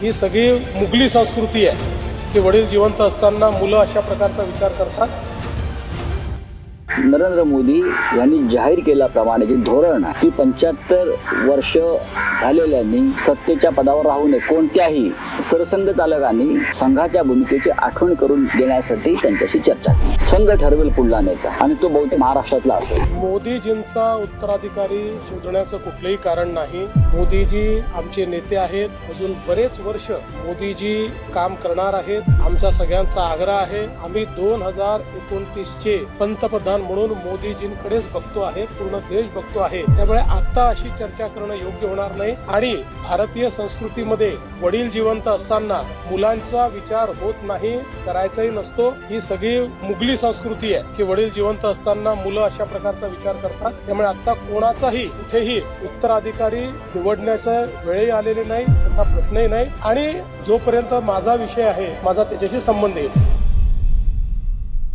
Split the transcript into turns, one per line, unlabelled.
ही सगळी मुघली संस्कृती आहे की वडील जिवंत असताना मुलं अशा प्रकारचा विचार करतात।
नरेंद्र मोदी यांनी जाहीर केल्याप्रमाणे जे धोरण की 75 वर्ष झालेल्यांनी सत्तेच्या पदावर राहू नये, कोणत्याही सरसंघ चालकांनी संघाच्या भूमिकेची आठवण करून देण्यासाठी त्यांच्याशी चर्चा केली। संघ ठरवेल पुढला नेता आणि तो बहुतेक महाराष्ट्रातला असेल।
मोदीजींचा उत्तराधिकारी शोधण्याचं कुठलंही कारण नाही। मोदीजी आमचे नेते आहेत, अजून बरेच वर्ष मोदीजी काम करणार आहेत। आमच्या सगळ्यांचा आग्रह आहे, आम्ही 2029चे पंतप्रधान म्हणून मोदीजींकडेच बघतो आहे, पूर्ण देश बघतो आहे। त्यामुळे आता अशी चर्चा करणं योग्य होणार नाही आणि भारतीय संस्कृतीमध्ये वडील जिवंत असताना मुलांचा विचार होत नाही, करायचाही नसतो। ही सगळी मुघली संस्कृती आहे की वडील जिवंत असताना मुलं अशा प्रकारचा विचार करतात। त्यामुळे आता कोणाचाही कुठेही उत्तराधिकारी निवडण्याचा वेळही आलेली नाही, तसा प्रश्नही नाही। आणि जोपर्यंत माझा विषय आहे, माझा त्याच्याशी संबंध आहे,